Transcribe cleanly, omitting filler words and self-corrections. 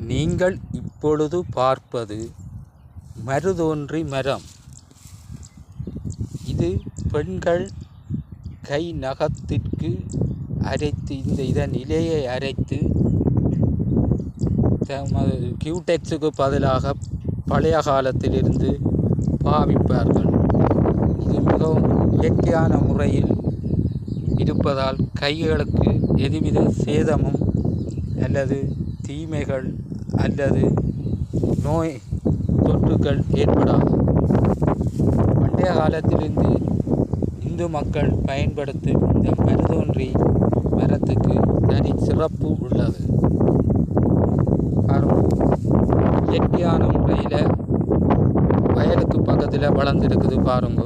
நீங்கள் இப்பொழுது பார்ப்பது மருதோன்றி மரம். இது பெண்கள் கை நகத்திற்கு அரைத்து இதன் இலையை அரைத்து கியூடெக்ஸுக்கு பதிலாக பழைய காலத்திலிருந்து பாவிப்பார்கள். இது மிகவும் இயற்கையான முறையில் இருப்பதால் கைகளுக்கு எதுவித சேதமும் அல்லது தீமைகள் அல்லது நோய் தொற்றுகள் ஏற்படாது. பண்டைய காலத்திலிருந்து இந்து மக்கள் பயன்படுத்தும் இந்த மருதோன்றி மரத்துக்கு தனி சிறப்பு உள்ளது. இயற்கையான முறையில் வயலுக்கு பக்கத்தில் வளர்ந்துருக்குது பாருங்க.